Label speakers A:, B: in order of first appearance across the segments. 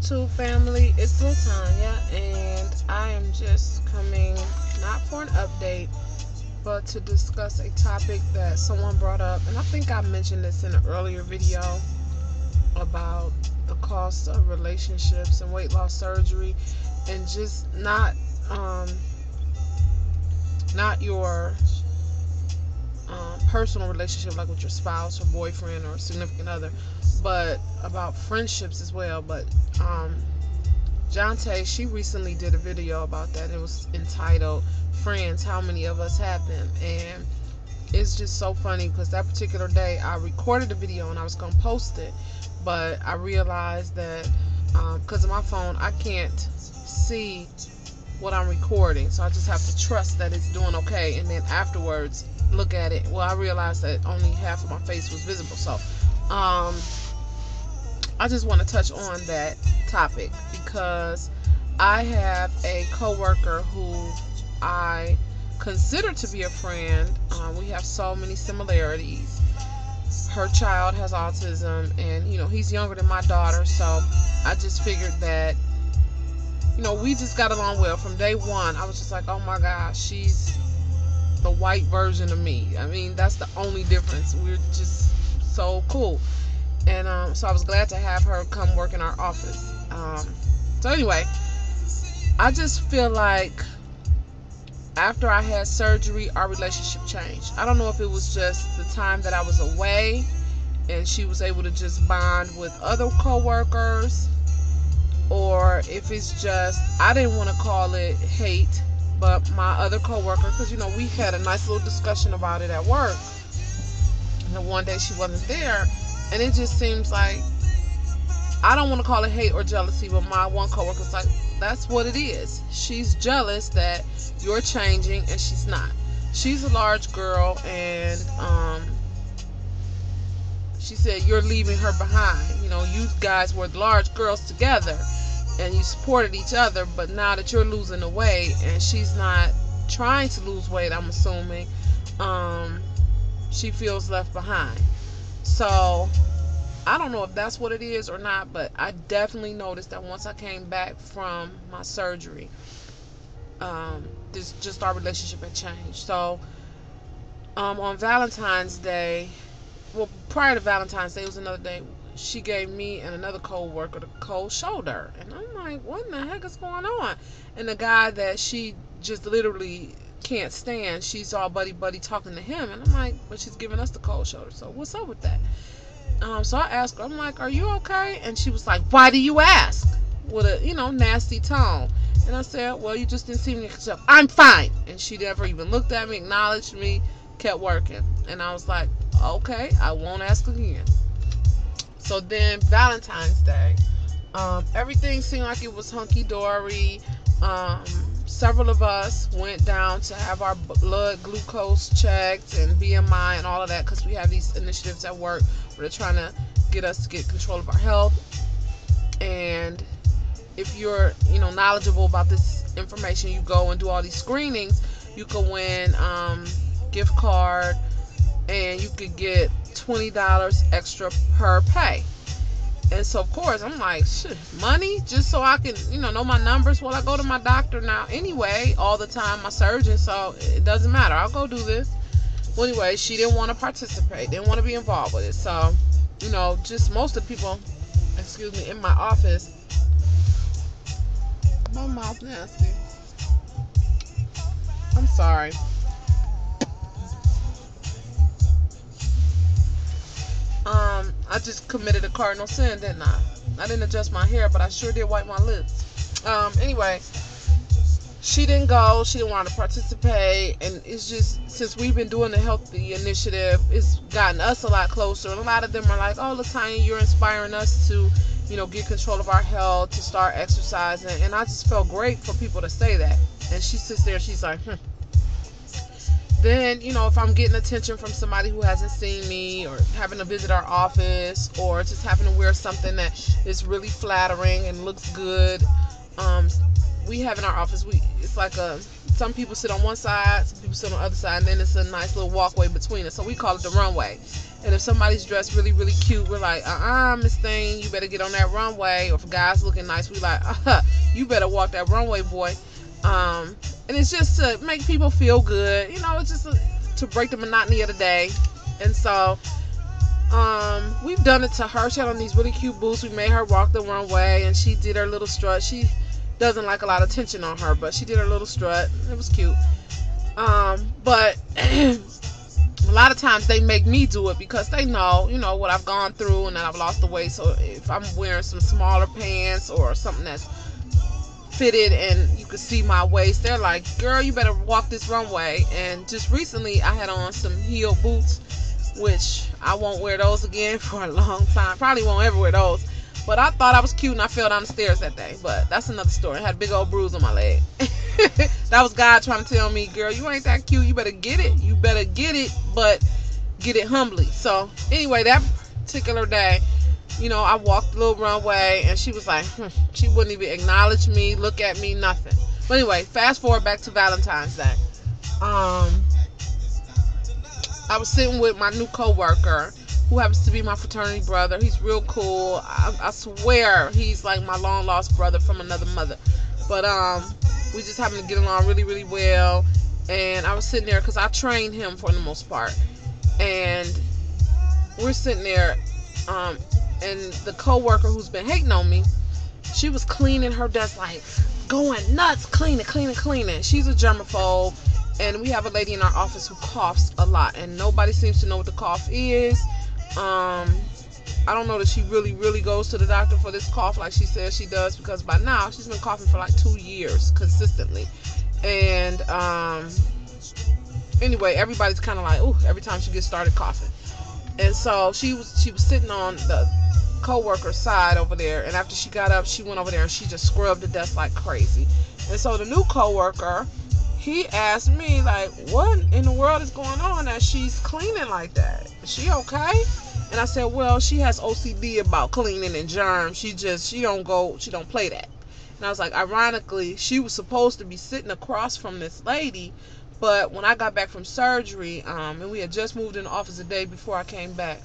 A: YouTube family, it's Latanya, and I am just coming not for an update, but to discuss a topic that someone brought up. And I think I mentioned this in an earlier video about the cost of relationships and weight loss surgery, and just not your personal relationship like with your spouse or boyfriend or significant other, but about friendships as well. But Jonte, she recently did a video about that. It was entitled "Friends, How Many of Us Have Them?" And it's just so funny because that particular day I recorded the video and I was gonna post it, but I realized that because of my phone I can't see what I'm recording, so I just have to trust that it's doing okay, and then afterwards look at it. Well, I realized that only half of my face was visible, so I just want to touch on that topic because I have a coworker who I consider to be a friend. We have so many similarities. Her child has autism, and he's younger than my daughter, so I just figured that we just got along well from day one. I was just like, oh my gosh, she's the white version of me. I mean, that's the only difference. We're just so cool. And so I was glad to have her come work in our office. So anyway, I just feel like after I had surgery, our relationship changed. I don't know if it was just the time that I was away and she was able to just bond with other coworkers, or if it's just, I didn't want to call it hate, but my other coworker, because we had a nice little discussion about it at work, and then one day she wasn't there, and it just seems like, I don't want to call it hate or jealousy, but my one coworker's like, that's what it is. She's jealous that you're changing and she's not. She's a large girl, and she said you're leaving her behind. You guys were large girls together and you supported each other, but now that you're losing the weight and she's not trying to lose weight, I'm assuming, she feels left behind. So I don't know if that's what it is or not, but I definitely noticed that once I came back from my surgery, just our relationship had changed. So on Valentine's Day, well, prior to Valentine's Day, it was another day, she gave me and another co-worker the cold shoulder. And I'm like, what in the heck is going on? And the guy that she just literally can't stand, she's all buddy-buddy talking to him. And I'm like, but she's giving us the cold shoulder. So what's up with that? So I asked her, I'm like, are you okay? And she was like, why do you ask? With a, nasty tone. And I said, well, you just didn't see me yourself. I'm fine. And she never even looked at me, acknowledged me, kept working. And I was like, okay, I won't ask again. So then Valentine's Day, everything seemed like it was hunky-dory. Several of us went down to have our blood glucose checked and BMI and all of that, because we have these initiatives at work where they're trying to get us to get control of our health. And if you're knowledgeable about this information, you go and do all these screenings. You can win gift card, and you could get $20 extra per pay. And so of course I'm like, shit, money just so I can know my numbers. Well, I go to my doctor now anyway all the time, my surgeon, so it doesn't matter, I'll go do this. Well, anyway, she didn't want to participate, didn't want to be involved with it. So just most of the people, in my office, my mouth nasty, I'm sorry. I just committed a cardinal sin, didn't I? I didn't adjust my hair, but I sure did wipe my lips. Anyway, she didn't go. She didn't want to participate. And it's just, since we've been doing the healthy initiative, it's gotten us a lot closer. And a lot of them are like, oh, Latanya, you're inspiring us to, get control of our health, to start exercising. And I just felt great for people to say that. And she sits there and she's like, Then, if I'm getting attention from somebody who hasn't seen me, or having to visit our office, or just having to wear something that is really flattering and looks good, we have in our office, it's like some people sit on one side, some people sit on the other side, and then it's a nice little walkway between us. So we call it the runway. And if somebody's dressed really, really cute, we're like, Miss Thing, you better get on that runway. Or if a guy's looking nice, we like, you better walk that runway, boy. And it's just to make people feel good. It's just to break the monotony of the day. And so we've done it to her. She had on these really cute boots. We made her walk the runway, and she did her little strut. She doesn't like a lot of attention on her, but she did her little strut. It was cute. But a lot of times they make me do it because they know, what I've gone through and that I've lost the weight. So if I'm wearing some smaller pants or something that's fitted and you can see my waist, they're like, girl, you better walk this runway. And just recently I had on some heel boots, which I won't wear those again for a long time. Probably won't ever wear those. But I thought I was cute and I fell down the stairs that day. But that's another story. I had a big old bruise on my leg. That was God trying to tell me, girl, you ain't that cute. You better get it. You better get it, but get it humbly. So anyway, that particular day, I walked the little runway and she was like, she wouldn't even acknowledge me, look at me, nothing. But anyway, fast forward back to Valentine's Day. I was sitting with my new coworker, who happens to be my fraternity brother. He's real cool. I swear he's like my long lost brother from another mother. But we just happen to get along really, really well. And I was sitting there because I trained him for the most part. And we're sitting there, and the coworker who's been hating on me, she was cleaning her desk, like going nuts, cleaning. She's a germaphobe. And we have a lady in our office who coughs a lot, and nobody seems to know what the cough is. I don't know that she really, really goes to the doctor for this cough like she says she does, because by now she's been coughing for like 2 years consistently. And anyway, everybody's kind of like, ooh, every time she gets started coughing. And so she was sitting on the co-worker's side over there, and after she got up, she went over there and she just scrubbed the desk like crazy. And so the new co-worker, he asked me, like, what in the world is going on that she's cleaning like that? Is she okay? And I said, well, she has OCD about cleaning and germs. She don't play that. And I was like, ironically, she was supposed to be sitting across from this lady, but when I got back from surgery, and we had just moved in the office a day before I came back,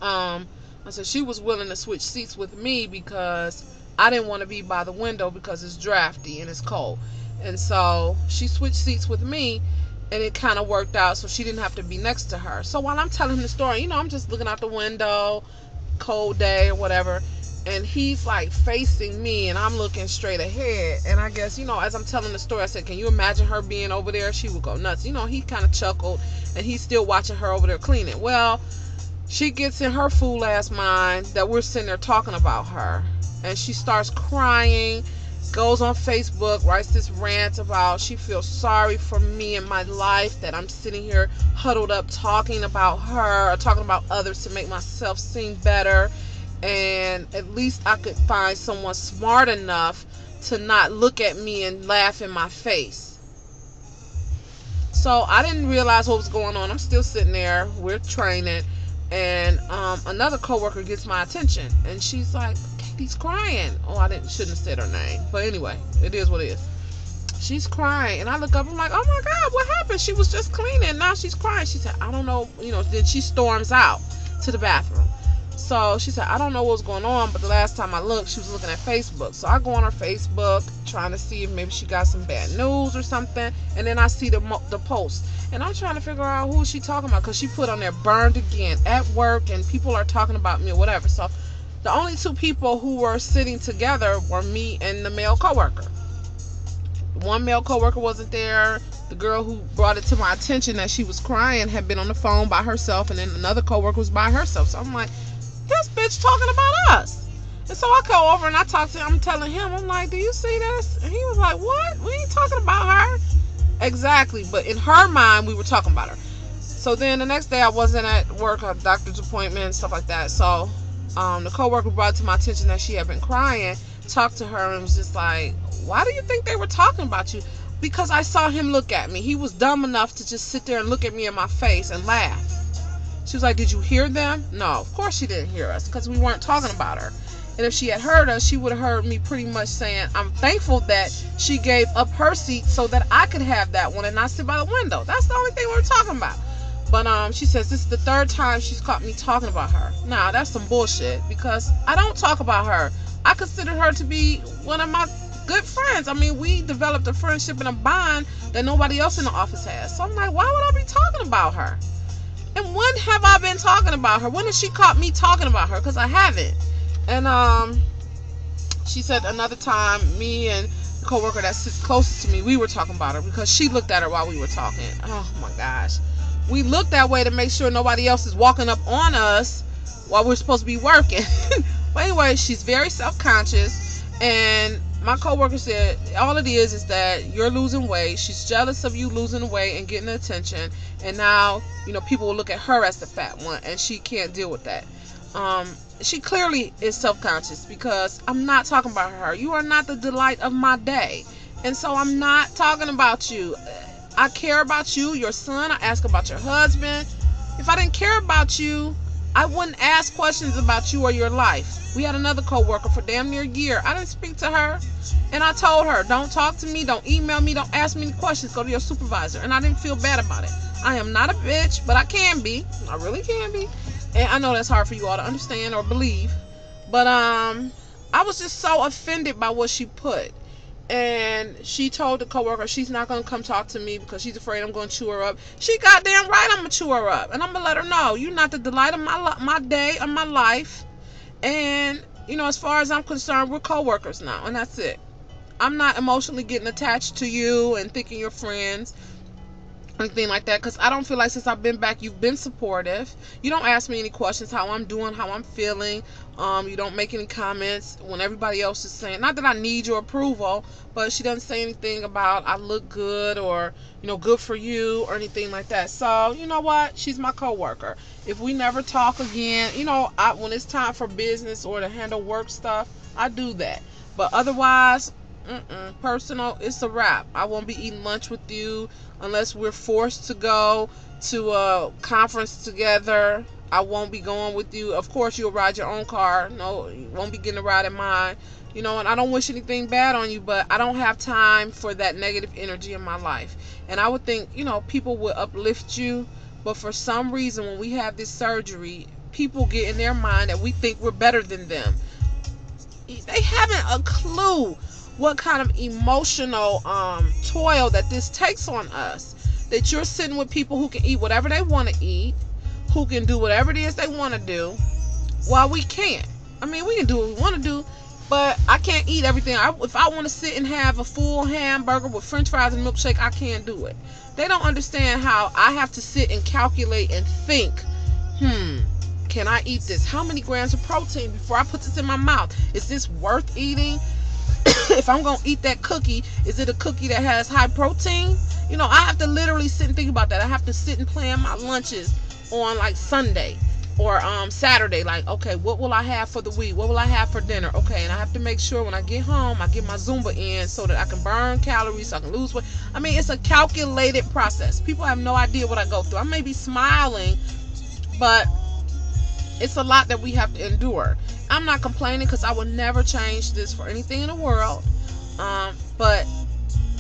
A: I said she was willing to switch seats with me because I didn't want to be by the window because it's drafty and it's cold. And so she switched seats with me, and it kind of worked out so she didn't have to be next to her. So while I'm telling the story, I'm just looking out the window, cold day or whatever, and he's like facing me and I'm looking straight ahead. And I guess, as I'm telling the story, I said, can you imagine her being over there? She would go nuts. He kind of chuckled, and he's still watching her over there cleaning. Well, she gets in her fool ass mind that we're sitting there talking about her, and she starts crying, goes on Facebook, writes this rant about she feels sorry for me and my life, that I'm sitting here huddled up talking about her or talking about others to make myself seem better, and at least I could find someone smart enough to not look at me and laugh in my face. So I didn't realize what was going on. I'm still sitting there, we're training, and another coworker gets my attention, and she's like, Katie's crying. Oh, shouldn't have said her name, but anyway, it is what it is. She's crying, and I look up, I'm like, oh my God, what happened? She was just cleaning, now she's crying. She said, I don't know, then she storms out to the bathroom. So she said, I don't know what's going on, but the last time I looked, she was looking at Facebook. So I go on her Facebook trying to see if maybe she got some bad news or something, and then I see the post, and I'm trying to figure out who she talking about, because she put on there, burned again at work, and people are talking about me or whatever. So the only two people who were sitting together were me and the male coworker. One male coworker wasn't there. The girl who brought it to my attention that she was crying had been on the phone by herself, and then another coworker was by herself. So I'm like, this bitch talking about us. And so I go over and I talk to him. I'm telling him, I'm like, do you see this? And he was like, what? We ain't talking about her. Exactly. But in her mind, we were talking about her. So then the next day I wasn't at work, a doctor's appointment and stuff like that. So the coworker brought it to my attention that she had been crying, talked to her, and was just like, why do you think they were talking about you? Because I saw him look at me. He was dumb enough to just sit there and look at me in my face and laugh. She was like, did you hear them? No, of course she didn't hear us, because we weren't talking about her. And if she had heard us, she would have heard me pretty much saying, I'm thankful that she gave up her seat so that I could have that one and not sit by the window. That's the only thing we were talking about. But she says this is the third time she's caught me talking about her. Now, that's some bullshit, because I don't talk about her. I consider her to be one of my good friends. I mean, we developed a friendship and a bond that nobody else in the office has. So I'm like, why would I be talking about her? And when have I been talking about her? When has she caught me talking about her? Because I haven't. And she said another time, me and the coworker that sits closest to me, we were talking about her because she looked at her while we were talking. Oh my gosh. We look that way to make sure nobody else is walking up on us while we're supposed to be working. But anyway, she's very self-conscious, and my coworker said all it is that you're losing weight. She's jealous of you losing weight and getting attention, and now, you know, people will look at her as the fat one, and she can't deal with that. She clearly is self-conscious, because I'm not talking about her. You are not the delight of my day, and so I'm not talking about you. I care about you, your son. I ask about your husband. If I didn't care about you, I wouldn't ask questions about you or your life. We had another coworker for damn near a year. I didn't speak to her, and I told her, don't talk to me, don't email me, don't ask me any questions, go to your supervisor. And I didn't feel bad about it. I am not a bitch, but I can be. I really can be. And I know that's hard for you all to understand or believe. But I was just so offended by what she put. And she told the coworker she's not going to come talk to me because she's afraid I'm going to chew her up. She goddamn right I'm going to chew her up. And I'm going to let her know, you're not the delight of my day, of my life. And, you know, as far as I'm concerned, we're coworkers now. And that's it. I'm not emotionally getting attached to you and thinking you're friends. Anything like that, because I don't feel like since I've been back you've been supportive. You don't ask me any questions, how I'm doing, how I'm feeling. You don't make any comments when everybody else is saying, not that I need your approval, but she doesn't say anything about I look good or, you know, good for you or anything like that. So you know what, she's my coworker. If we never talk again, you know, when it's time for business or to handle work stuff, I do that. But otherwise, personal, it's a wrap. I won't be eating lunch with you unless we're forced to go to a conference together. I won't be going with you. Of course, you'll ride your own car. No, you won't be getting a ride in mine. You know, and I don't wish anything bad on you, but I don't have time for that negative energy in my life. And I would think, you know, people would uplift you, but for some reason, when we have this surgery, people get in their mind that we think we're better than them. They haven't a clue what kind of emotional toil that this takes on us. That you're sitting with people who can eat whatever they want to eat, who can do whatever it is they want to do, while we can't. I mean, we can do what we want to do, but I can't eat everything. If I want to sit and have a full hamburger with french fries and milkshake, I can't do it. They don't understand how I have to sit and calculate and think, can I eat this? How many grams of protein before I put this in my mouth? Is this worth eating? If I'm going to eat that cookie, is it a cookie that has high protein? You know, I have to literally sit and think about that. I have to sit and plan my lunches on like Sunday or Saturday. Like, okay, what will I have for the week? What will I have for dinner? Okay, and I have to make sure when I get home, I get my Zumba in so that I can burn calories, so I can lose weight. I mean, it's a calculated process. People have no idea what I go through. I may be smiling, but it's a lot that we have to endure. I'm not complaining because I would never change this for anything in the world. But,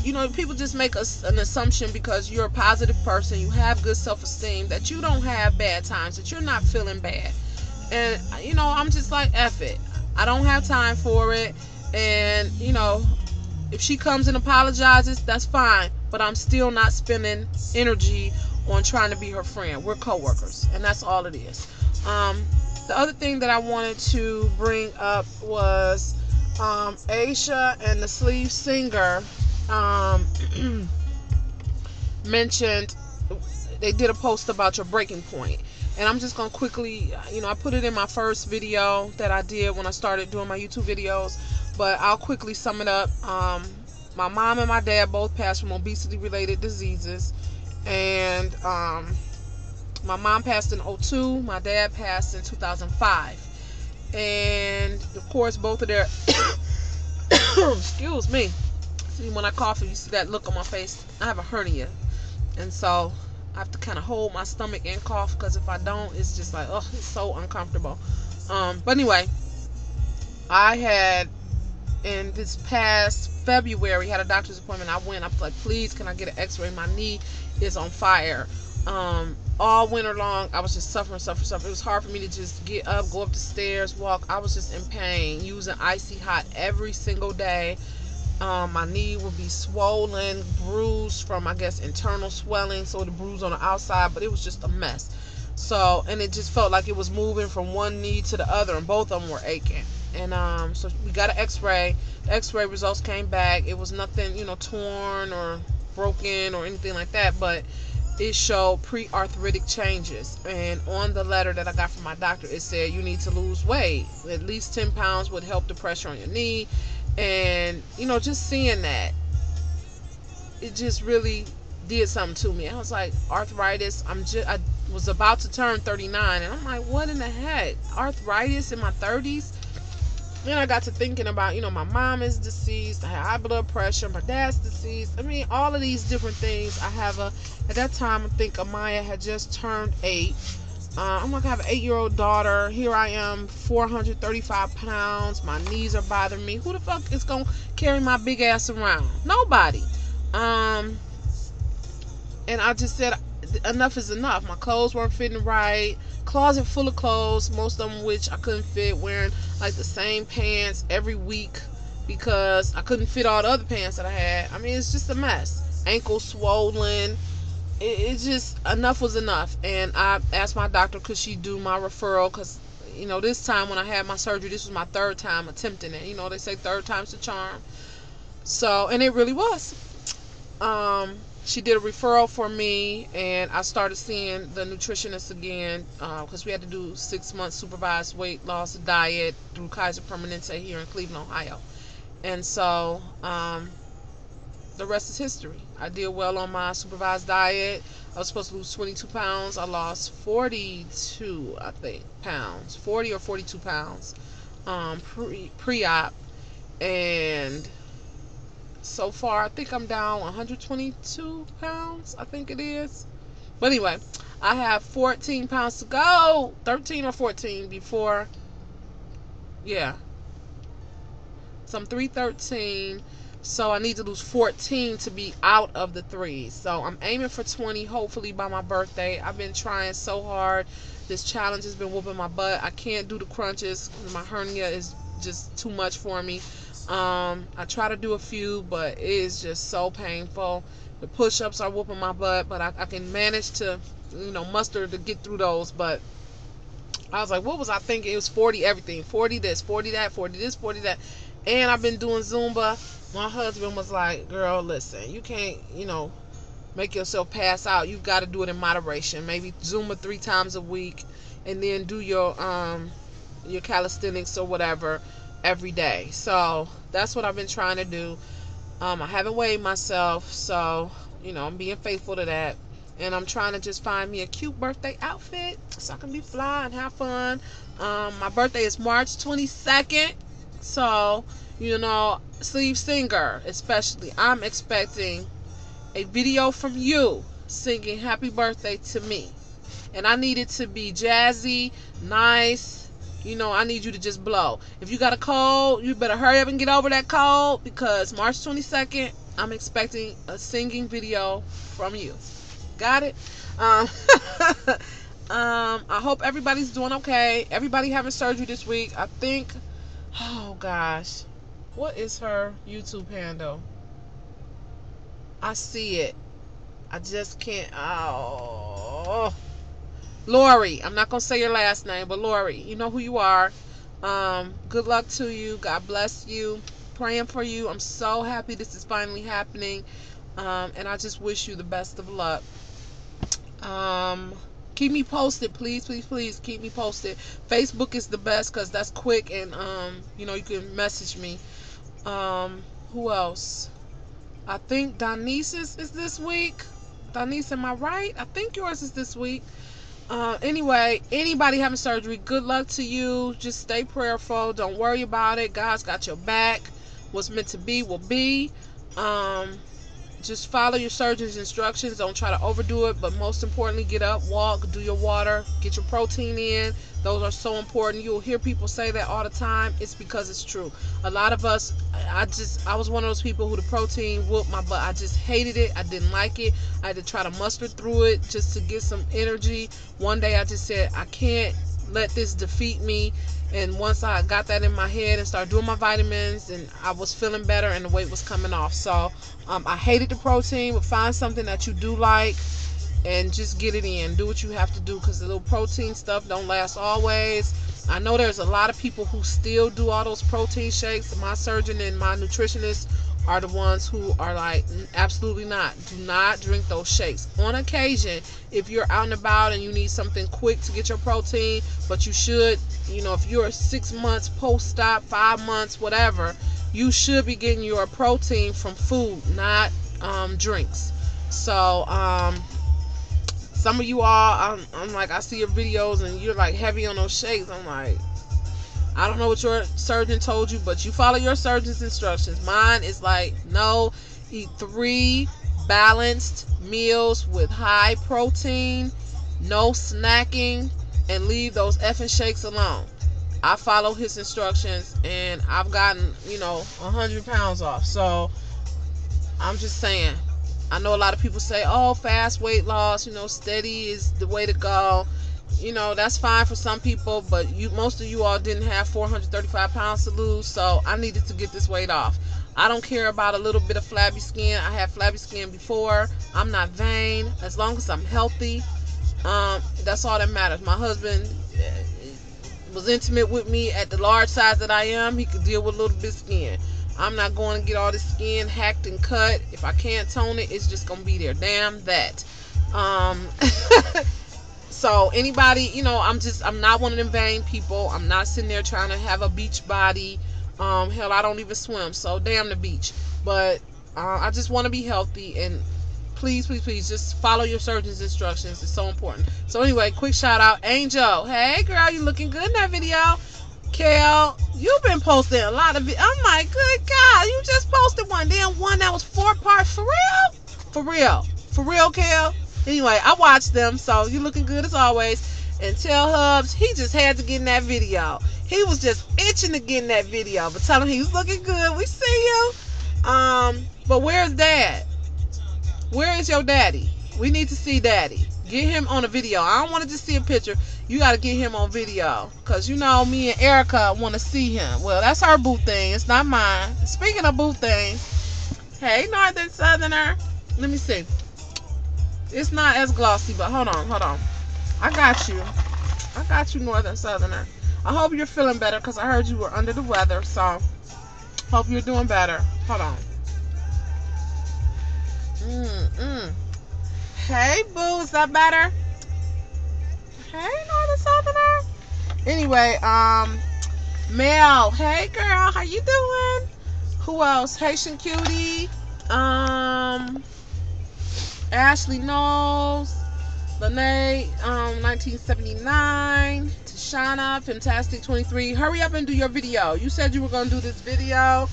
A: you know, people just make an assumption because you're a positive person, you have good self-esteem, that you don't have bad times, that you're not feeling bad. And, you know, I'm just like, F it. I don't have time for it. And, you know, if she comes and apologizes, that's fine. But I'm still not spending energy on trying to be her friend. We're coworkers, and that's all it is. The other thing that I wanted to bring up was Aisha and the Sleeve Singer mentioned, they did a post about your breaking point. And I'm just going to quickly, you know, I put it in my first video that I did when I started doing my YouTube videos, but I'll quickly sum it up. My mom and my dad both passed from obesity-related diseases, and my mom passed in 2002, my dad passed in 2005. And of course, both of their excuse me. See, when I cough, you see that look on my face. I have a hernia, and so I have to kind of hold my stomach and cough, because if I don't, it's just like, oh, it's so uncomfortable. But anyway, I had, in this past February, had a doctor's appointment. I went. I was like, please, can I get an X-ray? My knee is on fire. All winter long, I was just suffering. It was hard for me to just get up, go up the stairs, walk. I was just in pain, using icy hot every single day. My knee would be swollen, bruised from, I guess, internal swelling, so the bruise on the outside, but it was just a mess. So, and it just felt like it was moving from one knee to the other, and both of them were aching. And so we got an X-ray. The X-ray results came back. It was nothing, torn or broken or anything like that, but it showed pre-arthritic changes. And on the letter that I got from my doctor, it said you need to lose weight. At least 10 pounds would help the pressure on your knee. And just seeing that, it just really did something to me. I was like, arthritis. I was about to turn 39, and I'm like, what in the heck? Arthritis in my 30s? Then I got to thinking about, my mom is deceased. I had high blood pressure. My dad's deceased. I mean, all of these different things. At that time, I think Amaya had just turned 8. I'm like, I have an 8-year-old daughter. Here I am, 435 pounds. My knees are bothering me. Who the fuck is going to carry my big ass around? Nobody. And I just said, enough is enough. My clothes weren't fitting right. Closet full of clothes, most of them which I couldn't fit, wearing like the same pants every week because I couldn't fit all the other pants that I had. I mean, it's just a mess. Ankles swollen. It's just, enough was enough. And I asked my doctor, could she do my referral? Because, this time when I had my surgery, this was my 3rd time attempting it. They say 3rd time's the charm. So, and it really was. She did a referral for me, and I started seeing the nutritionist again because we had to do 6 months supervised weight loss diet through Kaiser Permanente here in Cleveland, Ohio. And so the rest is history. I did well on my supervised diet. I was supposed to lose 22 pounds. I lost 42, I think, pounds. 40 or 42 pounds pre-op. And so far, I think I'm down 122 pounds, I think it is. But anyway, I have 14 pounds to go. 13 or 14 before, yeah. So I'm 313. So I need to lose 14 to be out of the 3s. So I'm aiming for 20, hopefully by my birthday. I've been trying so hard. This challenge has been whooping my butt. I can't do the crunches. My hernia is just too much for me. I try to do a few, but it is just so painful. The push-ups are whooping my butt, but I can manage to, muster to get through those. But I was like, what was I thinking? It was 40 everything. 40 this, 40 that, 40 this, 40 that. And I've been doing Zumba. My husband was like, girl, listen, you can't, make yourself pass out. You've got to do it in moderation. Maybe Zumba 3 times a week, and then do your calisthenics or whatever every day. So that's what I've been trying to do. I haven't weighed myself, so I'm being faithful to that. And I'm trying to just find me a cute birthday outfit so I can be fly and have fun. My birthday is March 22nd. So, Steve Singer especially, I'm expecting a video from you singing happy birthday to me. And I need it to be jazzy, nice. I need you to just blow. If you got a cold, you better hurry up and get over that cold, because March 22nd, I'm expecting a singing video from you. Got it? I hope everybody's doing okay. Everybody having surgery this week. I think, oh gosh, what is her YouTube handle? I see it. I just can't. Oh. Lori, I'm not going to say your last name, but Lori, you know who you are. Good luck to you. God bless you. Praying for you. I'm so happy this is finally happening. And I just wish you the best of luck. Keep me posted, please, please, please. Keep me posted. Facebook is the best because that's quick, and you can message me. Who else? I think Donice's is this week. Donice, am I right? I think yours is this week. Anyway, anybody having surgery, good luck to you. Just stay prayerful. Don't worry about it. God's got your back. What's meant to be will be. just follow your surgeon's instructions. Don't try to overdo it, but most importantly, get up, walk, do your water, get your protein in. Those are so important. You'll hear people say that all the time. It's because it's true. A lot of us, I was one of those people who the protein whooped my butt. I just hated it. I didn't like it. I had to try to muster through it just to get some energy. One day I just said, I can't let this defeat me. And once I got that in my head and started doing my vitamins, and I was feeling better and the weight was coming off. So I hated the protein, but find something that you do like and just get it in. Do what you have to do, because the little protein stuff don't last always. I know there's a lot of people who still do all those protein shakes. My surgeon and my nutritionist are the ones who are like, absolutely not. Do not drink those shakes. On occasion, if you're out and about and you need something quick to get your protein, but you should, if you're 6 months post-op, 5 months, whatever, you should be getting your protein from food, not drinks. So, some of you all, I'm like, I see your videos and you're like heavy on those shakes. I'm like, I don't know what your surgeon told you, but you follow your surgeon's instructions. Mine is like, no, eat 3 balanced meals with high protein, no snacking, and leave those effing shakes alone. I follow his instructions and I've gotten, 100 pounds off. So I'm just saying, I know a lot of people say, oh, fast weight loss, steady is the way to go. That's fine for some people, but most of you all didn't have 435 pounds to lose, so I needed to get this weight off. I don't care about a little bit of flabby skin. I had flabby skin before. I'm not vain. As long as I'm healthy, that's all that matters. My husband was intimate with me at the large size that I am. He could deal with a little bit of skin. I'm not going to get all this skin hacked and cut. If I can't tone it, it's just going to be there. Damn that. So anybody, I'm not one of them vain people. I'm not sitting there trying to have a beach body. Hell, I don't even swim, so damn the beach. But I just want to be healthy, and please, please, please, just follow your surgeon's instructions. It's so important. So anyway, quick shout out, Angel. Hey girl, you looking good in that video. Kel, you've been posting a lot of it. I'm like, good God, you just posted one. Damn, one that was 4 parts. For real? For real. For real, Kel? Anyway, I watched them, so you looking good as always. And tell Hubs, he just had to get in that video. He was just itching to get in that video. But tell him he's looking good. We see you. But where's Dad? Where is your daddy? We need to see Daddy. Get him on a video. I don't want to just see a picture. You got to get him on video. Because, me and Erica want to see him. Well, that's her boo thing. It's not mine. Speaking of boo things. Hey, Northern Southerner. Let me see. It's not as glossy, but hold on. I got you, Northern Southerner. I hope you're feeling better, because I heard you were under the weather. So, hope you're doing better. Hold on. Hey, boo, is that better? Hey, Northern Southerner. Anyway, Mel. Hey, girl, how you doing? Who else? Haitian Cutie. Ashley Knowles. Lene, 1979. Tashana, Fantastic 23. Hurry up and do your video. You said you were going to do this video.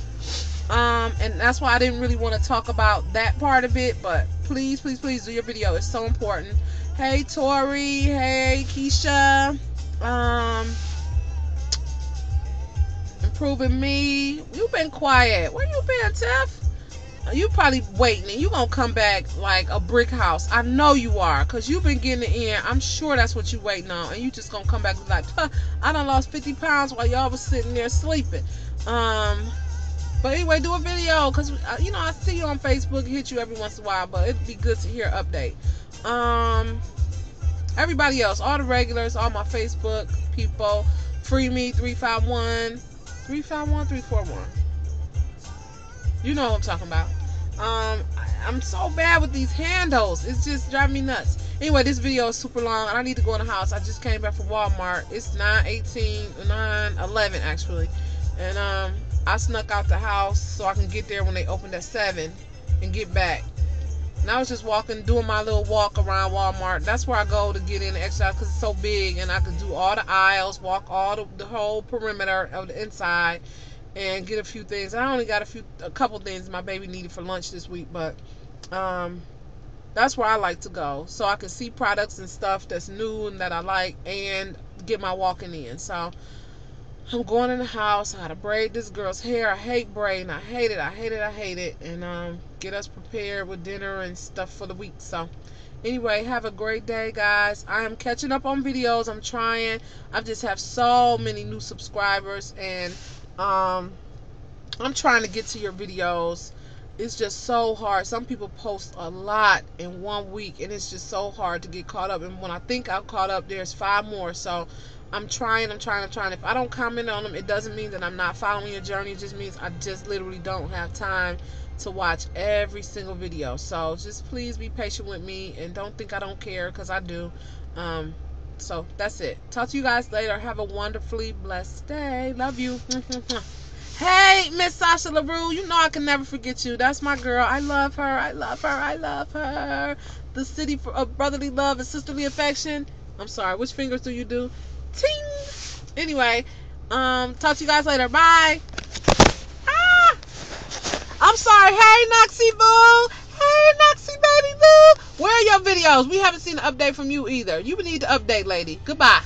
A: And that's why I didn't really want to talk about that part of it, but please, please, please do your video. It's so important. Hey, Tori. Hey, Keisha. Improving Me. You've been quiet. Where you been, Tiff? You probably waiting, and you gonna come back like a brick house. I know you are, because you've been getting it in. I'm sure that's what you waiting on, and you just gonna come back like, I done lost 50 pounds while y'all was sitting there sleeping. But anyway, do a video, because I see you on Facebook, hit you every once in a while, but it'd be good to hear an update. Everybody else, all the regulars, all my Facebook people, Free Me 351 341. You know what I'm talking about. I'm so bad with these handles. It's just driving me nuts. Anyway, this video is super long, and I need to go in the house. I just came back from Walmart. It's 9:11 actually, and I snuck out the house so I can get there when they opened at 7 and get back. And I was just doing my little walk around Walmart. That's where I go to get in the exercise, because it's so big, and I can do all the aisles, walk all the whole perimeter of the inside, and get a few things. I only got a couple things my baby needed for lunch this week, but That's where I like to go, so I can see products and stuff that's new and that I like, and get my walking in. So I'm going in the house. I gotta braid this girl's hair. I hate braiding. I hate it. I hate it. I hate it. And get us prepared with dinner and stuff for the week. So anyway, have a great day, guys. I am catching up on videos. I'm trying. I just have so many new subscribers, and I'm trying to get to your videos. It's just so hard. Some people post a lot in one week, and it's just so hard to get caught up. And when I think I'm caught up, there's 5 more. So I'm trying. If I don't comment on them, it doesn't mean that I'm not following your journey. It just means I just literally don't have time to watch every single video. So just please be patient with me, and don't think I don't care, because I do. So that's it. Talk to you guys later. Have a wonderfully blessed day. Love you. Hey, Miss Sasha LaRue, you know I can never forget you. That's my girl. I love her. I love her. I love her. The city of brotherly love and sisterly affection. I'm sorry, which fingers do you do? Ting! Anyway, talk to you guys later. Bye. Ah! I'm sorry. Hey, Noxie Boo. Hey, Noxie Baby Boo. Where are your videos? We haven't seen an update from you either. You need to update, lady. Goodbye.